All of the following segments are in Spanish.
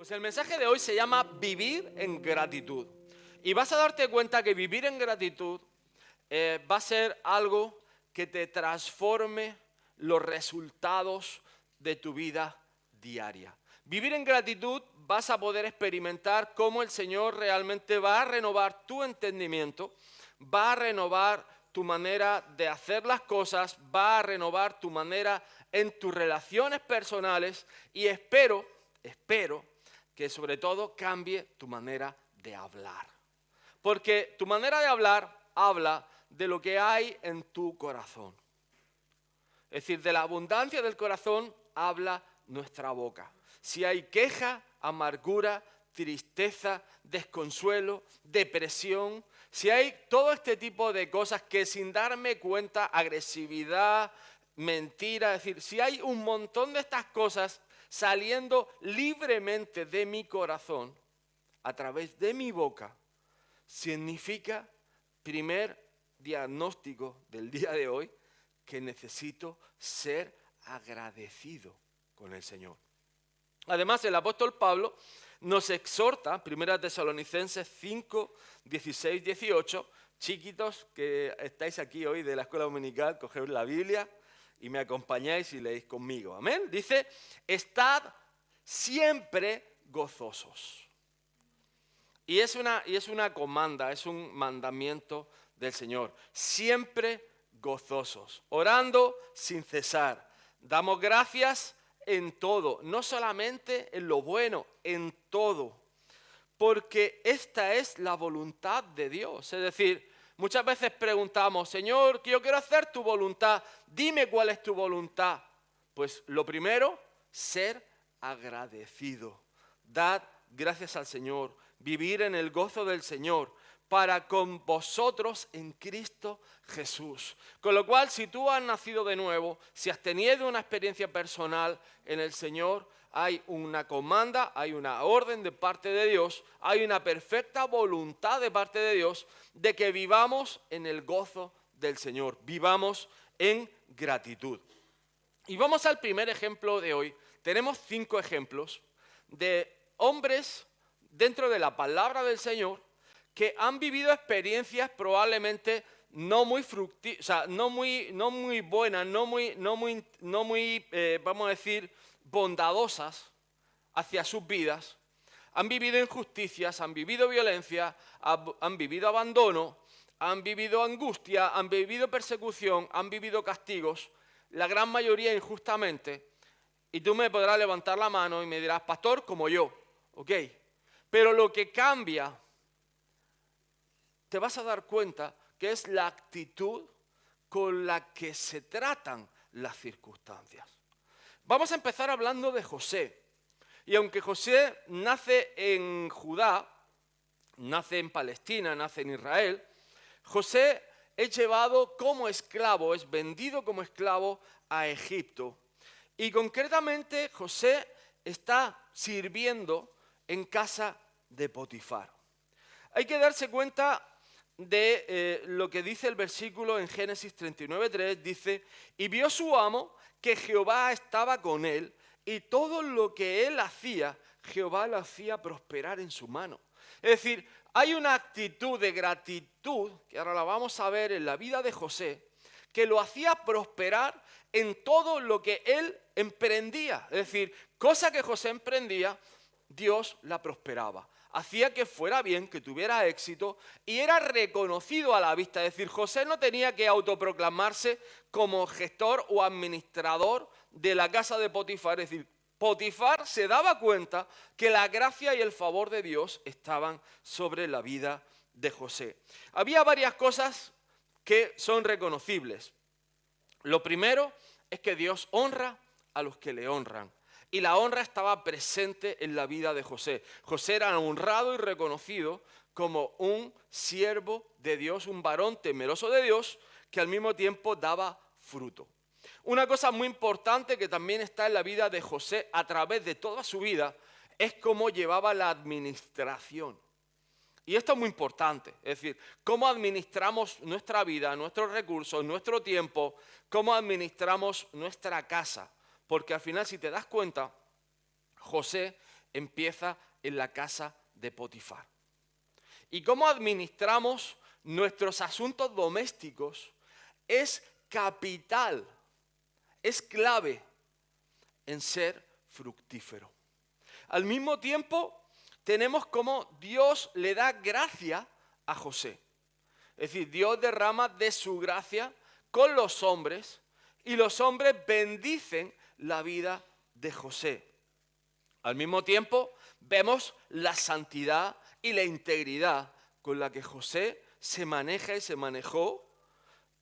Pues el mensaje de hoy se llama Vivir en gratitud. Y vas a darte cuenta que vivir en gratitud va a ser algo que te transforme los resultados de tu vida diaria. Vivir en gratitud vas a poder experimentar cómo el Señor realmente va a renovar tu entendimiento, va a renovar tu manera de hacer las cosas, va a renovar tu manera en tus relaciones personales y espero que sobre todo cambie tu manera de hablar. Porque tu manera de hablar habla de lo que hay en tu corazón. Es decir, de la abundancia del corazón habla nuestra boca. Si hay queja, amargura, tristeza, desconsuelo, depresión, si hay todo este tipo de cosas que sin darme cuenta, agresividad, mentira, es decir, si hay un montón de estas cosas saliendo libremente de mi corazón, a través de mi boca, significa, primer diagnóstico del día de hoy, que necesito ser agradecido con el Señor. Además, el apóstol Pablo nos exhorta, 1 Tesalonicenses 5, 16, 18, chiquitos que estáis aquí hoy de la escuela dominical, coged la Biblia y me acompañáis y leéis conmigo. Amén. Dice, estad siempre gozosos. Y es una comanda, es un mandamiento del Señor. Siempre gozosos, orando sin cesar. Damos gracias en todo, no solamente en lo bueno, en todo. Porque esta es la voluntad de Dios. Es decir, muchas veces preguntamos, Señor, yo quiero hacer tu voluntad, dime cuál es tu voluntad. Pues lo primero, ser agradecido. Dad gracias al Señor, vivir en el gozo del Señor, para con vosotros en Cristo Jesús. Con lo cual, si tú has nacido de nuevo, si has tenido una experiencia personal en el Señor, hay una comanda, hay una orden de parte de Dios, hay una perfecta voluntad de parte de Dios de que vivamos en el gozo del Señor, vivamos en gratitud. Y vamos al primer ejemplo de hoy. Tenemos 5 ejemplos de hombres dentro de la palabra del Señor que han vivido experiencias probablemente no muy buenas, vamos a decir, bondadosas hacia sus vidas. Han vivido injusticias, han vivido violencia, han vivido abandono, han vivido angustia, han vivido persecución, han vivido castigos, la gran mayoría injustamente. Y tú me podrás levantar la mano y me dirás, pastor, como yo, ¿ok? Pero lo que cambia, te vas a dar cuenta que es la actitud con la que se tratan las circunstancias. Vamos a empezar hablando de José. Y aunque José nace en Judá, nace en Palestina, nace en Israel, José es llevado como esclavo, es vendido como esclavo a Egipto. Y concretamente José está sirviendo en casa de Potifar. Hay que darse cuenta de lo que dice el versículo en Génesis 39:3, dice, y vio su amo que Jehová estaba con él, y todo lo que él hacía, Jehová lo hacía prosperar en su mano. Es decir, hay una actitud de gratitud, que ahora la vamos a ver en la vida de José, que lo hacía prosperar en todo lo que él emprendía. Es decir, cosa que José emprendía, Dios la prosperaba. Hacía que fuera bien, que tuviera éxito y era reconocido a la vista. Es decir, José no tenía que autoproclamarse como gestor o administrador de la casa de Potifar. Es decir, Potifar se daba cuenta que la gracia y el favor de Dios estaban sobre la vida de José. Había varias cosas que son reconocibles. Lo primero es que Dios honra a los que le honran. Y la honra estaba presente en la vida de José. José era honrado y reconocido como un siervo de Dios, un varón temeroso de Dios, que al mismo tiempo daba fruto. Una cosa muy importante que también está en la vida de José a través de toda su vida es cómo llevaba la administración. Y esto es muy importante, es decir, cómo administramos nuestra vida, nuestros recursos, nuestro tiempo, cómo administramos nuestra casa. Porque al final, si te das cuenta, José empieza en la casa de Potifar. Y cómo administramos nuestros asuntos domésticos es capital, es clave en ser fructífero. Al mismo tiempo, tenemos como Dios le da gracia a José. Es decir, Dios derrama de su gracia con los hombres y los hombres bendicen la vida de José. Al mismo tiempo, vemos la santidad y la integridad con la que José se maneja y se manejó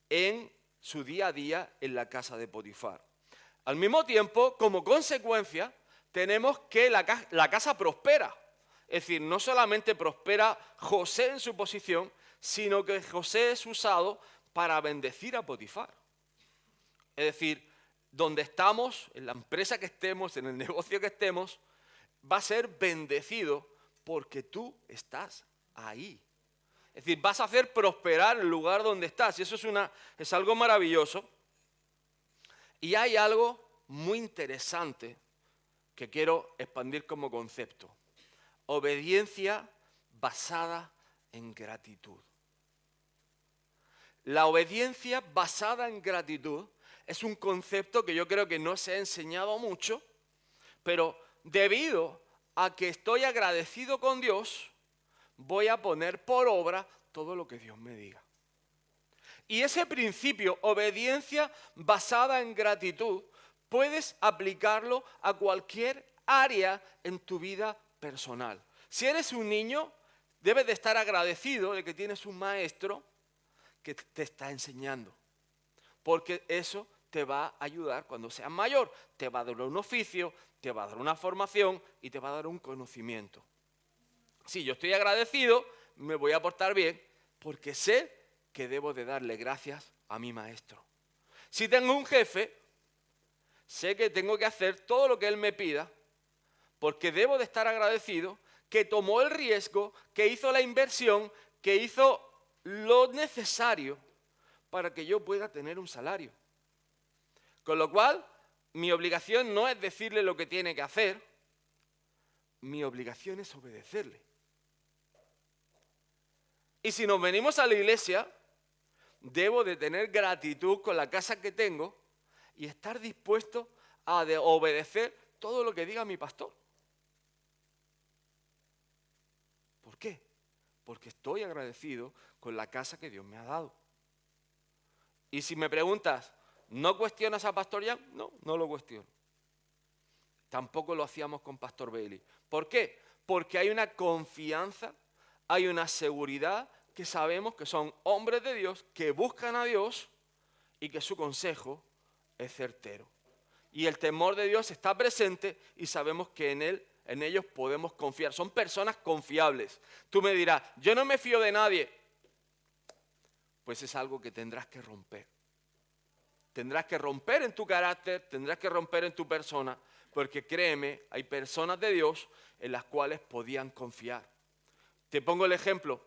en su día a día en la casa de Potifar. Al mismo tiempo, como consecuencia, tenemos que la casa prospera. Es decir, no solamente prospera José en su posición, sino que José es usado para bendecir a Potifar. Es decir, donde estamos, en la empresa que estemos, en el negocio que estemos, va a ser bendecido porque tú estás ahí. Es decir, vas a hacer prosperar el lugar donde estás. Y eso es algo maravilloso. Y hay algo muy interesante que quiero expandir como concepto. Obediencia basada en gratitud. La obediencia basada en gratitud es un concepto que yo creo que no se ha enseñado mucho, pero debido a que estoy agradecido con Dios, voy a poner por obra todo lo que Dios me diga. Y ese principio, obediencia basada en gratitud, puedes aplicarlo a cualquier área en tu vida personal. Si eres un niño, debes de estar agradecido de que tienes un maestro que te está enseñando, porque eso te va a ayudar cuando seas mayor, te va a dar un oficio, te va a dar una formación y te va a dar un conocimiento. Si yo estoy agradecido, me voy a portar bien porque sé que debo de darle gracias a mi maestro. Si tengo un jefe, sé que tengo que hacer todo lo que él me pida porque debo de estar agradecido que tomó el riesgo, que hizo la inversión, que hizo lo necesario para que yo pueda tener un salario. Con lo cual, mi obligación no es decirle lo que tiene que hacer, mi obligación es obedecerle. Y si nos venimos a la iglesia, debo de tener gratitud con la casa que tengo y estar dispuesto a obedecer todo lo que diga mi pastor. ¿Por qué? Porque estoy agradecido con la casa que Dios me ha dado. Y si me preguntas, ¿no cuestionas a Pastor Jan? No, no lo cuestiono. Tampoco lo hacíamos con Pastor Bailey. ¿Por qué? Porque hay una confianza, hay una seguridad que sabemos que son hombres de Dios, que buscan a Dios y que su consejo es certero. Y el temor de Dios está presente y sabemos que en ellos podemos confiar. Son personas confiables. Tú me dirás, yo no me fío de nadie. Pues es algo que tendrás que romper. Tendrás que romper en tu carácter, tendrás que romper en tu persona, porque créeme, hay personas de Dios en las cuales podían confiar. Te pongo el ejemplo,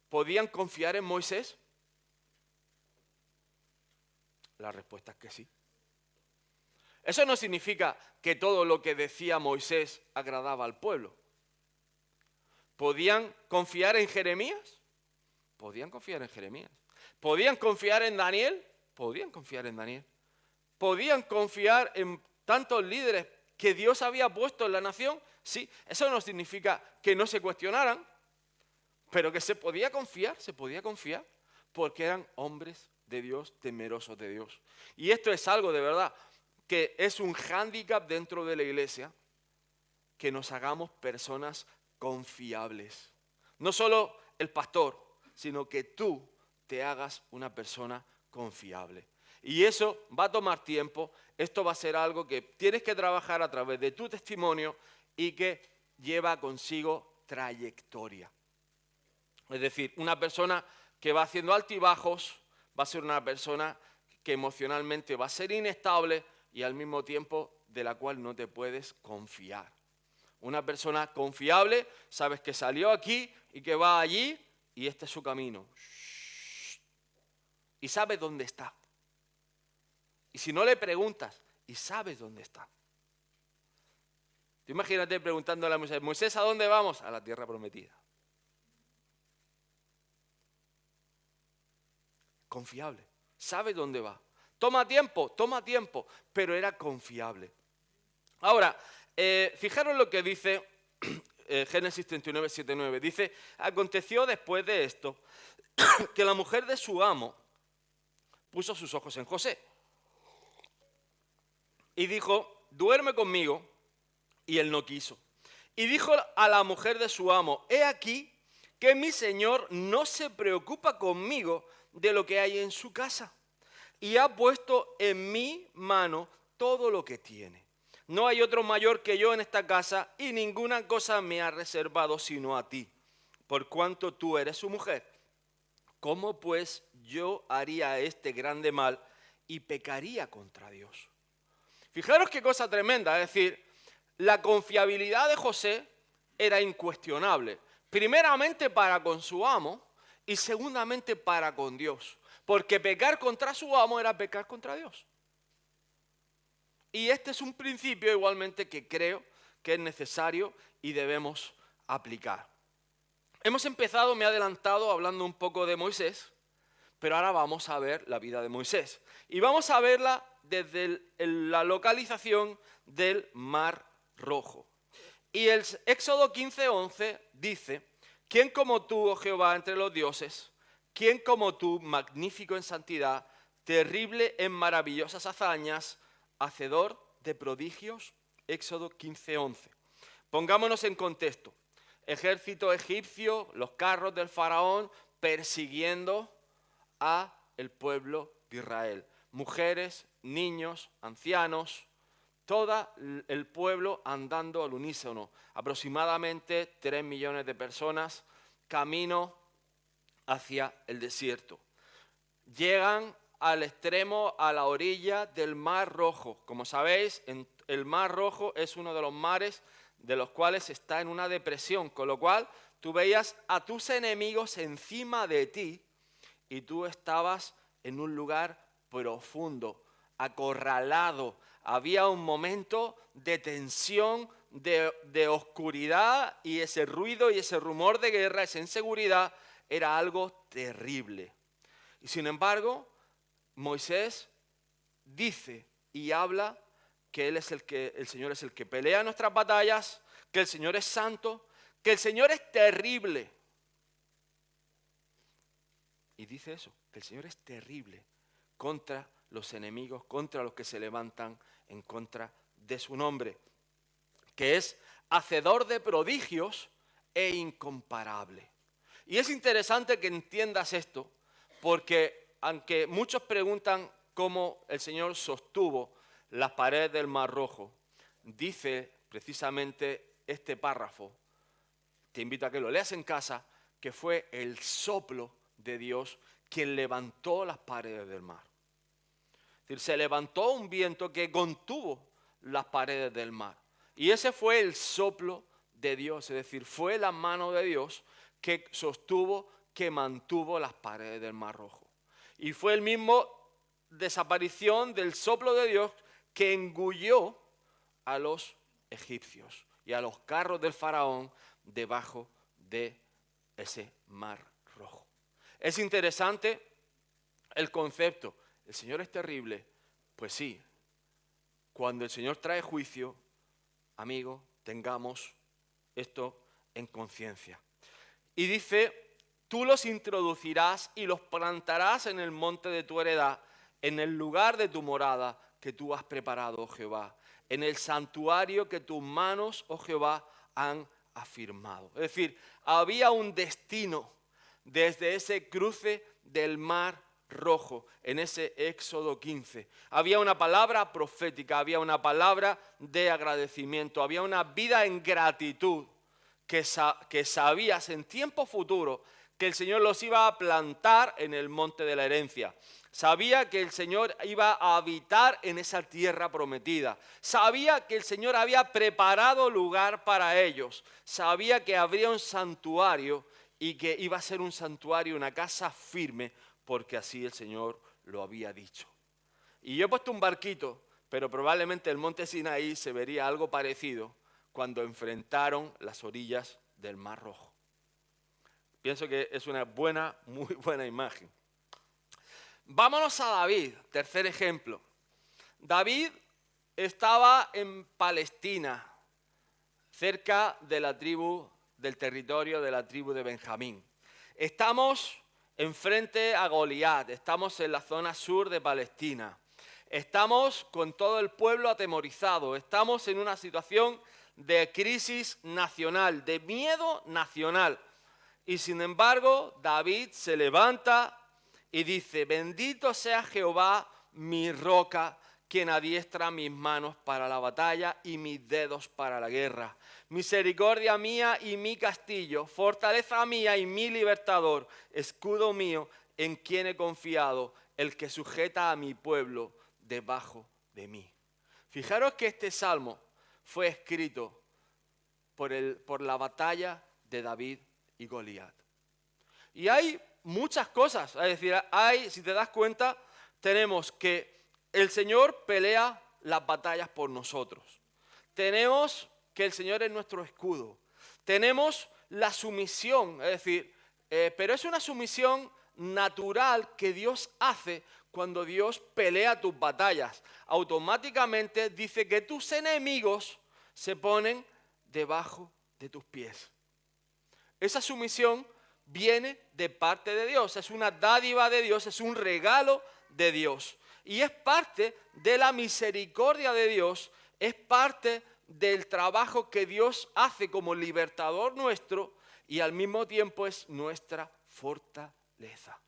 ¿podían confiar en Moisés? La respuesta es que sí. Eso no significa que todo lo que decía Moisés agradaba al pueblo. ¿Podían confiar en Jeremías? Podían confiar en Jeremías. ¿Podían confiar en Daniel? Podían confiar en Daniel. ¿Podían confiar en tantos líderes que Dios había puesto en la nación? Sí, eso no significa que no se cuestionaran, pero que se podía confiar, porque eran hombres de Dios, temerosos de Dios. Y esto es algo de verdad que es un hándicap dentro de la iglesia, que nos hagamos personas confiables. No solo el pastor, sino que tú te hagas una persona confiable. Y eso va a tomar tiempo, esto va a ser algo que tienes que trabajar a través de tu testimonio y que lleva consigo trayectoria. Es decir, una persona que va haciendo altibajos va a ser una persona que emocionalmente va a ser inestable y al mismo tiempo de la cual no te puedes confiar. Una persona confiable, sabes que salió aquí y que va allí y este es su camino. Y sabes dónde está. Y si no le preguntas, y sabes dónde está. Tú imagínate preguntándole a Moisés, Moisés, ¿a dónde vamos? A la tierra prometida. Confiable, sabe dónde va. Toma tiempo, pero era confiable. Ahora, fijaros lo que dice Génesis 39, 7, 9. Dice, aconteció después de esto que la mujer de su amo puso sus ojos en José y dijo, duerme conmigo, y él no quiso. Y dijo a la mujer de su amo, he aquí que mi señor no se preocupa conmigo de lo que hay en su casa, y ha puesto en mi mano todo lo que tiene. No hay otro mayor que yo en esta casa, y ninguna cosa me ha reservado sino a ti, por cuanto tú eres su mujer. ¿Cómo pues yo haría este grande mal y pecaría contra Dios? Fijaros qué cosa tremenda, es decir, la confiabilidad de José era incuestionable. Primeramente para con su amo y segundamente para con Dios. Porque pecar contra su amo era pecar contra Dios. Y este es un principio igualmente que creo que es necesario y debemos aplicar. Hemos empezado, me he adelantado hablando un poco de Moisés, pero ahora vamos a ver la vida de Moisés. Y vamos a verla desde la localización del Mar Rojo. Y el Éxodo 15:11 dice, ¿quién como tú, oh Jehová, entre los dioses? ¿Quién como tú, magnífico en santidad, terrible en maravillosas hazañas, hacedor de prodigios? Éxodo 15:11. Pongámonos en contexto. Ejército egipcio, los carros del faraón persiguiendo a el pueblo de Israel. Mujeres, niños, ancianos, todo el pueblo andando al unísono. Aproximadamente 3 millones de personas camino hacia el desierto. Llegan al extremo, a la orilla del Mar Rojo. Como sabéis, el Mar Rojo es uno de los mares de los cuales está en una depresión, con lo cual tú veías a tus enemigos encima de ti y tú estabas en un lugar profundo, acorralado. Había un momento de tensión, de oscuridad, y ese ruido y ese rumor de guerra, esa inseguridad, era algo terrible. Y sin embargo, Moisés dice y habla que el Señor es el que pelea nuestras batallas, que el Señor es santo, que el Señor es terrible. Y dice eso, que el Señor es terrible contra los enemigos, contra los que se levantan en contra de su nombre, que es hacedor de prodigios e incomparable. Y es interesante que entiendas esto, porque aunque muchos preguntan cómo el Señor sostuvo las paredes del Mar Rojo, dice precisamente este párrafo, te invito a que lo leas en casa, que fue el soplo de Dios quien levantó las paredes del mar. Es decir, se levantó un viento que contuvo las paredes del mar. Y ese fue el soplo de Dios, es decir, fue la mano de Dios que sostuvo, que mantuvo las paredes del Mar Rojo. Y fue el mismo desaparición del soplo de Dios que engulló a los egipcios y a los carros del faraón debajo de ese Mar Rojo. Es interesante el concepto. ¿El Señor es terrible? Pues sí. Cuando el Señor trae juicio, amigo, tengamos esto en conciencia. Y dice, tú los introducirás y los plantarás en el monte de tu heredad, en el lugar de tu morada que tú has preparado, oh Jehová, en el santuario que tus manos, oh Jehová, han afirmado. Es decir, había un destino desde ese cruce del Mar Rojo, en ese Éxodo 15. Había una palabra profética, había una palabra de agradecimiento, había una vida en gratitud que sabías en tiempo futuro que el Señor los iba a plantar en el monte de la herencia. Sabía que el Señor iba a habitar en esa tierra prometida. Sabía que el Señor había preparado lugar para ellos. Sabía que habría un santuario y que iba a ser un santuario, una casa firme, porque así el Señor lo había dicho. Y yo he puesto un barquito, pero probablemente el monte Sinaí se vería algo parecido cuando enfrentaron las orillas del Mar Rojo. Pienso que es una muy buena imagen. Vámonos a David, tercer ejemplo. David estaba en Palestina, cerca de del territorio de la tribu de Benjamín. Estamos enfrente a Goliat, estamos en la zona sur de Palestina. Estamos con todo el pueblo atemorizado, estamos en una situación de crisis nacional, de miedo nacional. Y sin embargo, David se levanta y dice: bendito sea Jehová, mi roca, quien adiestra mis manos para la batalla y mis dedos para la guerra. Misericordia mía y mi castillo, fortaleza mía y mi libertador, escudo mío en quien he confiado, el que sujeta a mi pueblo debajo de mí. Fijaros que este salmo fue escrito por la batalla de David y Goliat. Y hay muchas cosas, es decir, si te das cuenta, tenemos que el Señor pelea las batallas por nosotros. Tenemos que el Señor es nuestro escudo. Tenemos la sumisión, es decir, pero es una sumisión natural que Dios hace cuando Dios pelea tus batallas. Automáticamente dice que tus enemigos se ponen debajo de tus pies. Esa sumisión viene de parte de Dios, es una dádiva de Dios, es un regalo de Dios. Y es parte de la misericordia de Dios, es parte del trabajo que Dios hace como libertador nuestro y al mismo tiempo es nuestra fortaleza.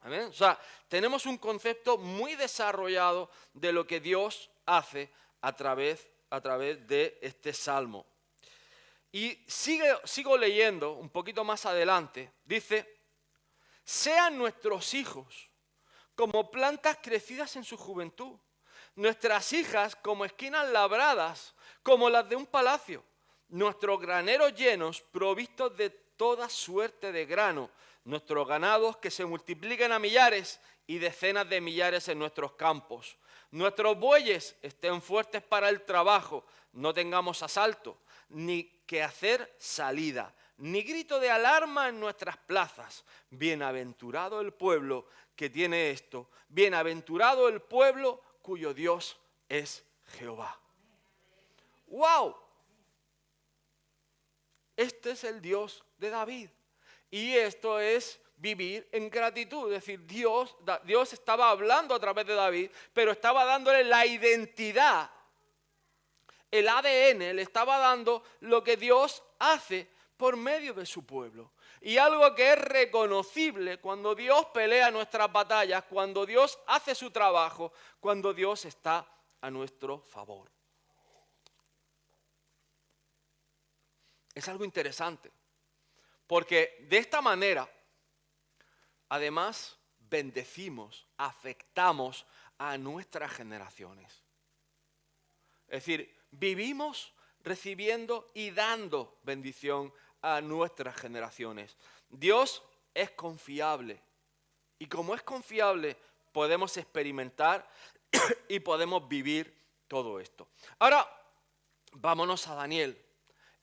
¿Amén? O sea, tenemos un concepto muy desarrollado de lo que Dios hace a través de este salmo. Y sigo leyendo un poquito más adelante. Dice: sean nuestros hijos como plantas crecidas en su juventud, nuestras hijas como esquinas labradas, como las de un palacio, nuestros graneros llenos, provistos de toda suerte de grano, nuestros ganados que se multipliquen a millares y decenas de millares en nuestros campos. Nuestros bueyes estén fuertes para el trabajo, no tengamos asalto, ni que hacer salida, ni grito de alarma en nuestras plazas. Bienaventurado el pueblo que tiene esto, bienaventurado el pueblo cuyo Dios es Jehová. ¡Wow! Este es el Dios de David. Y esto es vivir en gratitud. Es decir, Dios estaba hablando a través de David, pero estaba dándole la identidad. El ADN le estaba dando lo que Dios hace por medio de su pueblo. Y algo que es reconocible cuando Dios pelea nuestras batallas, cuando Dios hace su trabajo, cuando Dios está a nuestro favor. Es algo interesante, porque de esta manera, además, bendecimos, afectamos a nuestras generaciones. Es decir, vivimos recibiendo y dando bendición a nuestras generaciones. Dios es confiable y como es confiable podemos experimentar y podemos vivir todo esto. Ahora vámonos a Daniel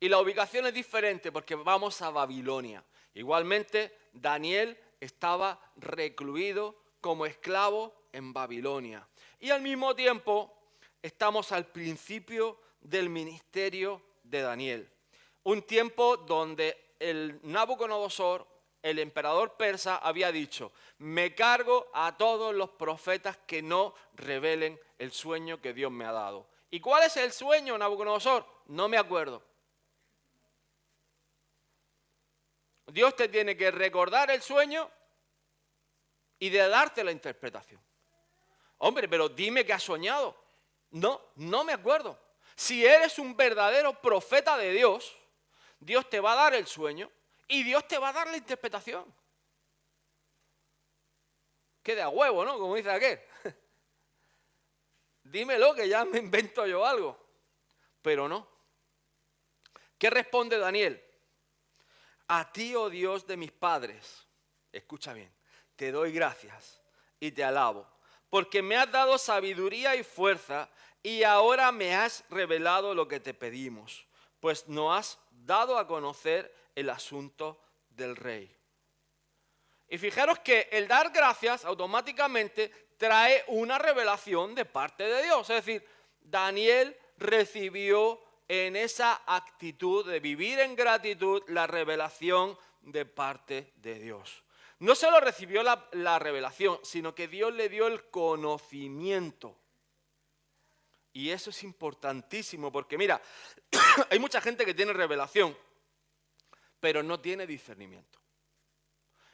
y la ubicación es diferente porque vamos a Babilonia. Igualmente Daniel estaba recluido como esclavo en Babilonia y al mismo tiempo estamos al principio del ministerio de Daniel. Un tiempo donde el Nabucodonosor, el emperador persa, había dicho: me cargo a todos los profetas que no revelen el sueño que Dios me ha dado. ¿Y cuál es el sueño, Nabucodonosor? No me acuerdo. Dios te tiene que recordar el sueño y de darte la interpretación. Hombre, pero dime qué has soñado. No me acuerdo. Si eres un verdadero profeta de Dios, Dios te va a dar el sueño y Dios te va a dar la interpretación. Quede a huevo, ¿no? Como dice aquel. Dímelo que ya me invento yo algo. Pero no. ¿Qué responde Daniel? A ti, oh Dios de mis padres, escucha bien, te doy gracias y te alabo, porque me has dado sabiduría y fuerza y ahora me has revelado lo que te pedimos, pues nos has dado a conocer el asunto del rey. Y fijaros que el dar gracias automáticamente trae una revelación de parte de Dios. Es decir, Daniel recibió en esa actitud de vivir en gratitud la revelación de parte de Dios. No solo recibió la revelación, sino que Dios le dio el conocimiento. Y eso es importantísimo porque mira, hay mucha gente que tiene revelación, pero no tiene discernimiento.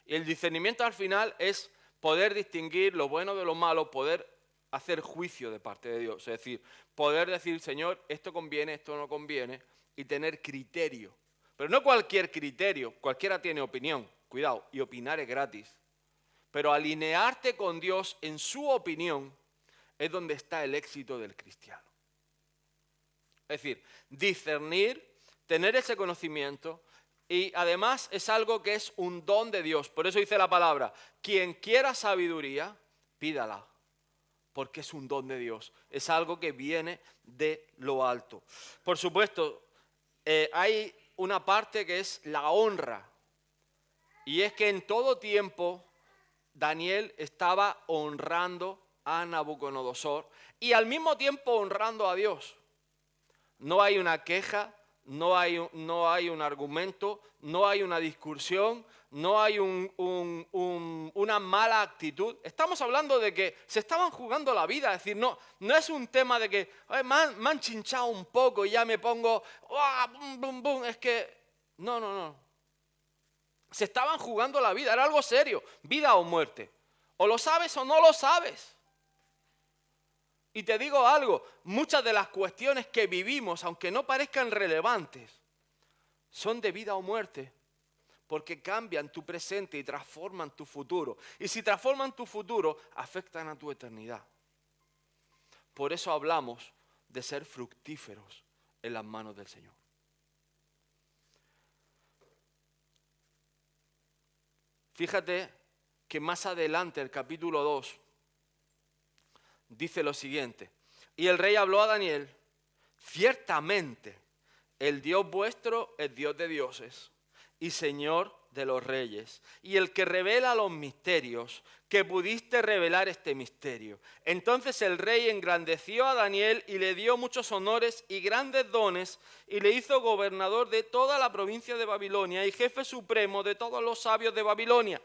Y el discernimiento al final es poder distinguir lo bueno de lo malo, poder hacer juicio de parte de Dios. Es decir, poder decir, Señor, esto conviene, esto no conviene, y tener criterio. Pero no cualquier criterio, cualquiera tiene opinión, cuidado, y opinar es gratis. Pero alinearte con Dios en su opinión es donde está el éxito del cristiano. Es decir, discernir, tener ese conocimiento. Y además es algo que es un don de Dios. Por eso dice la palabra, quien quiera sabiduría, pídala. Porque es un don de Dios. Es algo que viene de lo alto. Por supuesto, hay una parte que es la honra. Y es que en todo tiempo Daniel estaba honrando a Nabucodonosor y al mismo tiempo honrando a Dios. No hay una queja. No hay un argumento, no hay una discusión, no hay una mala actitud. Estamos hablando de que se estaban jugando la vida. Es decir, no es un tema de que me han chinchado un poco y ya me pongo, bum, bum, bum. Es que, no. Se estaban jugando la vida, era algo serio, vida o muerte. O lo sabes o no lo sabes. Y te digo algo, muchas de las cuestiones que vivimos, aunque no parezcan relevantes, son de vida o muerte, porque cambian tu presente y transforman tu futuro. Y si transforman tu futuro, afectan a tu eternidad. Por eso hablamos de ser fructíferos en las manos del Señor. Fíjate que más adelante, el capítulo 2, dice lo siguiente, y el rey habló a Daniel, ciertamente el Dios vuestro es Dios de dioses y Señor de los reyes, y el que revela los misterios, que pudiste revelar este misterio. Entonces el rey engrandeció a Daniel y le dio muchos honores y grandes dones, y le hizo gobernador de toda la provincia de Babilonia y jefe supremo de todos los sabios de Babilonia.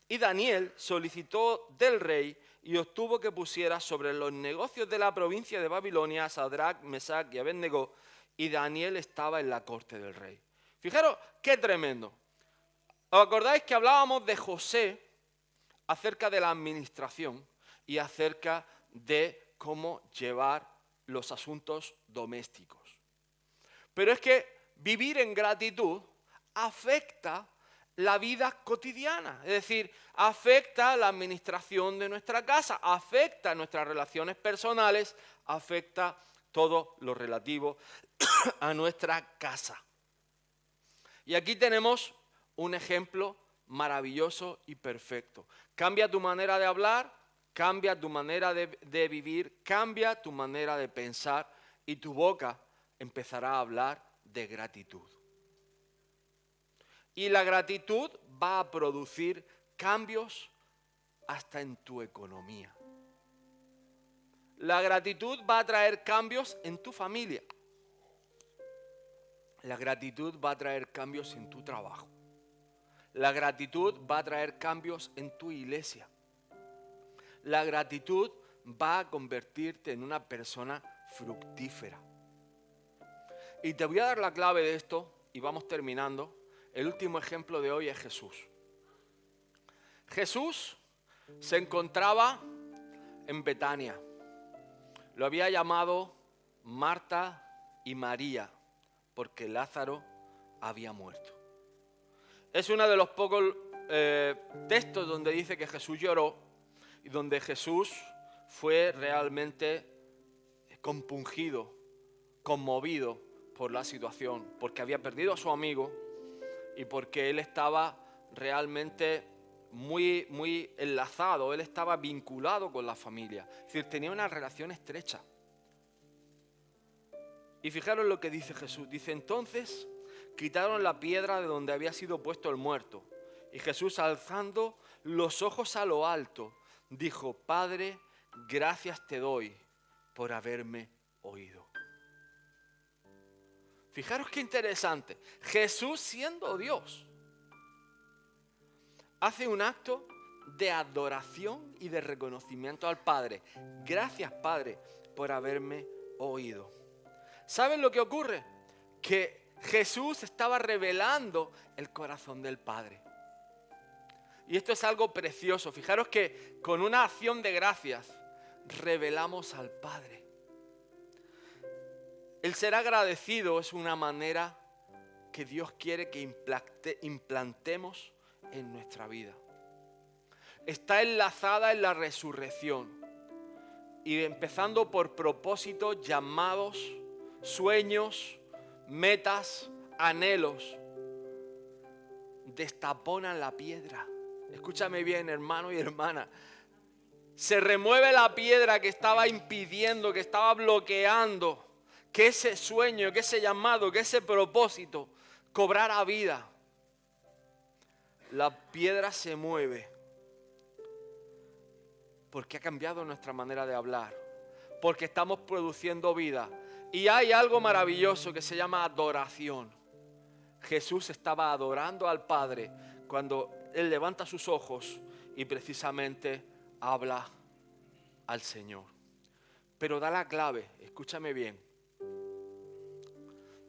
Y Daniel solicitó del rey y obtuvo que pusiera sobre los negocios de la provincia de Babilonia a Sadrach, Mesach y Abednego, y Daniel estaba en la corte del rey. Fijaros qué tremendo. ¿Os acordáis que hablábamos de José acerca de la administración y acerca de cómo llevar los asuntos domésticos? Pero es que vivir en gratitud afecta la vida cotidiana, es decir, afecta la administración de nuestra casa, afecta nuestras relaciones personales, afecta todo lo relativo a nuestra casa. Y aquí tenemos un ejemplo maravilloso y perfecto. Cambia tu manera de hablar, cambia tu manera de vivir, cambia tu manera de pensar y tu boca empezará a hablar de gratitud. Y la gratitud va a producir cambios hasta en tu economía. La gratitud va a traer cambios en tu familia. La gratitud va a traer cambios en tu trabajo. La gratitud va a traer cambios en tu iglesia. La gratitud va a convertirte en una persona fructífera. Y te voy a dar la clave de esto y vamos terminando. El último ejemplo de hoy es Jesús. Jesús se encontraba en Betania. Lo había llamado Marta y María, porque Lázaro había muerto. Es uno de los pocos textos donde dice que Jesús lloró y donde Jesús fue realmente compungido, conmovido por la situación, porque había perdido a su amigo y porque él estaba realmente muy enlazado, él estaba vinculado con la familia. Es decir, tenía una relación estrecha. Y fijaros lo que dice Jesús. Dice, entonces quitaron la piedra de donde había sido puesto el muerto. Y Jesús, alzando los ojos a lo alto, dijo, Padre, gracias te doy por haberme oído. Fijaros qué interesante. Jesús, siendo Dios, hace un acto de adoración y de reconocimiento al Padre. Gracias, Padre, por haberme oído. ¿Saben lo que ocurre? Que Jesús estaba revelando el corazón del Padre. Y esto es algo precioso. Fijaros que con una acción de gracias revelamos al Padre. El ser agradecido es una manera que Dios quiere que implantemos en nuestra vida. Está enlazada en la resurrección. Y empezando por propósitos, llamados, sueños, metas, anhelos, destaponan la piedra. Escúchame bien, hermano y hermana. Se remueve la piedra que estaba impidiendo, que estaba bloqueando que ese sueño, que ese llamado, que ese propósito cobrara vida. La piedra se mueve porque ha cambiado nuestra manera de hablar, porque estamos produciendo vida. Y hay algo maravilloso que se llama adoración. Jesús estaba adorando al Padre cuando Él levanta sus ojos y precisamente habla al Señor. Pero da la clave, escúchame bien.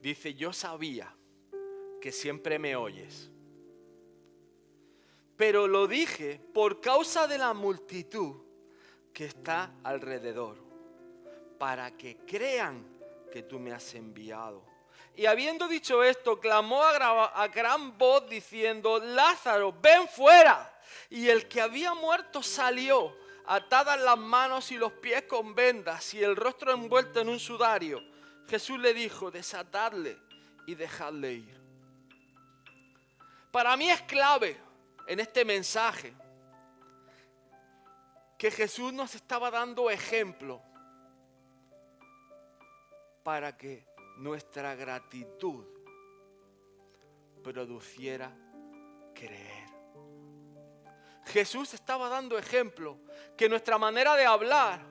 Dice, yo sabía que siempre me oyes, pero lo dije por causa de la multitud que está alrededor, para que crean que tú me has enviado. Y habiendo dicho esto, clamó a gran voz diciendo, Lázaro, ven fuera. Y el que había muerto salió, atadas las manos y los pies con vendas y el rostro envuelto en un sudario. Jesús le dijo, desatadle y dejadle ir. Para mí es clave en este mensaje que Jesús nos estaba dando ejemplo para que nuestra gratitud produciera creer. Jesús estaba dando ejemplo que nuestra manera de hablar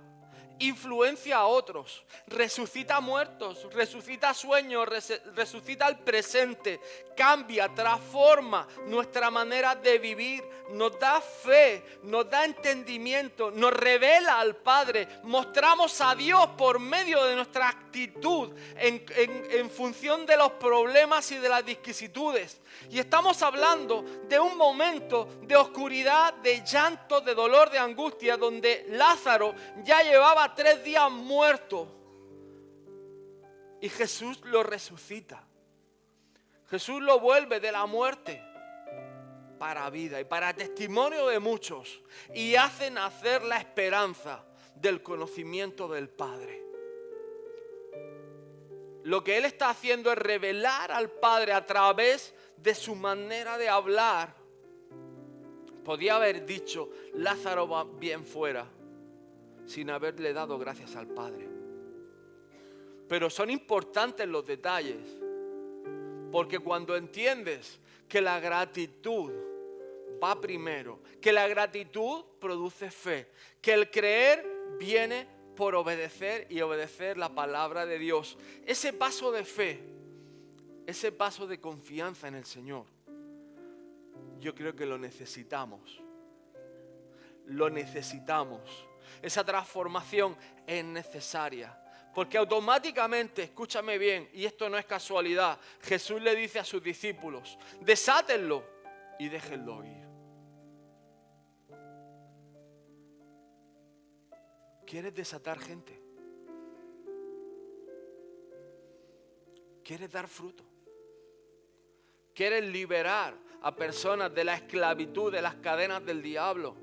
influencia a otros, resucita muertos, resucita sueños, resucita el presente, cambia, transforma nuestra manera de vivir, nos da fe, nos da entendimiento, nos revela al Padre, mostramos a Dios por medio de nuestra actitud en función de los problemas y de las vicisitudes. Y estamos hablando de un momento de oscuridad, de llanto, de dolor, de angustia, donde Lázaro ya llevaba 3 días muerto y Jesús lo resucita. Jesús lo vuelve de la muerte para vida y para testimonio de muchos, y hace nacer la esperanza del conocimiento del Padre. Lo que Él está haciendo es revelar al Padre a través de su manera de hablar. Podía haber dicho, Lázaro va bien fuera, sin haberle dado gracias al Padre. Pero son importantes los detalles, porque cuando entiendes que la gratitud va primero, que la gratitud produce fe, que el creer viene por obedecer y obedecer la palabra de Dios, ese paso de fe, ese paso de confianza en el Señor, yo creo que lo necesitamos. Lo necesitamos. Esa transformación es necesaria. Porque automáticamente, escúchame bien, y esto no es casualidad, Jesús le dice a sus discípulos, desátenlo y déjenlo ir. ¿Quieres desatar gente? ¿Quieres dar fruto? ¿Quieres liberar a personas de la esclavitud, de las cadenas del diablo?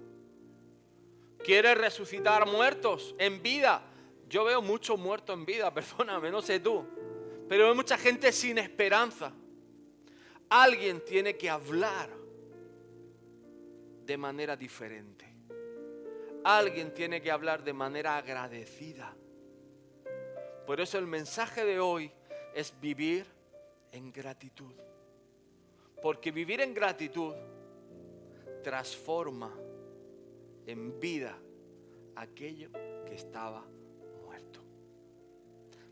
¿Quieres resucitar muertos en vida? Yo veo muchos muertos en vida, perdóname, no sé tú, pero veo mucha gente sin esperanza. Alguien tiene que hablar de manera diferente. Alguien tiene que hablar de manera agradecida. Por eso el mensaje de hoy es vivir en gratitud. Porque vivir en gratitud transforma en vida aquello que estaba muerto.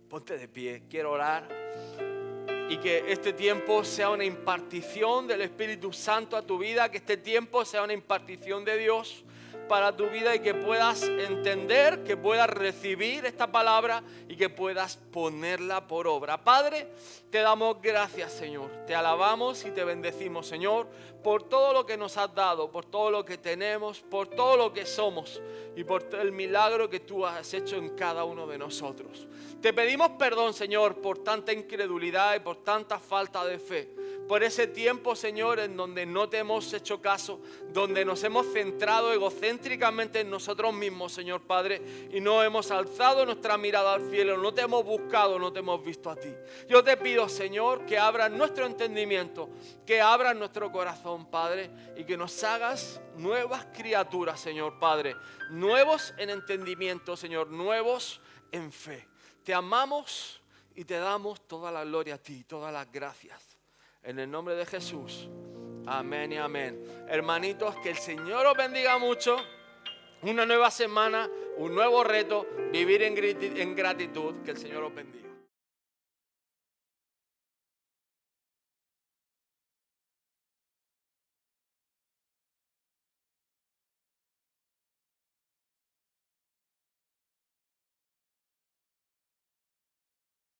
Ponte de pie, quiero orar y que este tiempo sea una impartición del Espíritu Santo a tu vida, que este tiempo sea una impartición de Dios para tu vida y que puedas entender, que puedas recibir esta palabra y que puedas ponerla por obra. Padre, te damos gracias, Señor. Te alabamos y te bendecimos, Señor, por todo lo que nos has dado, por todo lo que tenemos, por todo lo que somos y por el milagro que tú has hecho en cada uno de nosotros. Te pedimos perdón, Señor, por tanta incredulidad y por tanta falta de fe. Por ese tiempo, Señor, en donde no te hemos hecho caso, donde nos hemos centrado egocéntricamente en nosotros mismos, Señor Padre, y no hemos alzado nuestra mirada al cielo, no te hemos buscado, no te hemos visto a ti. Yo te pido, Señor, que abras nuestro entendimiento, que abras nuestro corazón, Padre, y que nos hagas nuevas criaturas, Señor Padre, nuevos en entendimiento, Señor, nuevos en fe. Te amamos y te damos toda la gloria a ti, todas las gracias. En el nombre de Jesús. Amén y amén. Hermanitos, que el Señor os bendiga mucho. Una nueva semana, un nuevo reto, vivir en gratitud. Que el Señor os bendiga.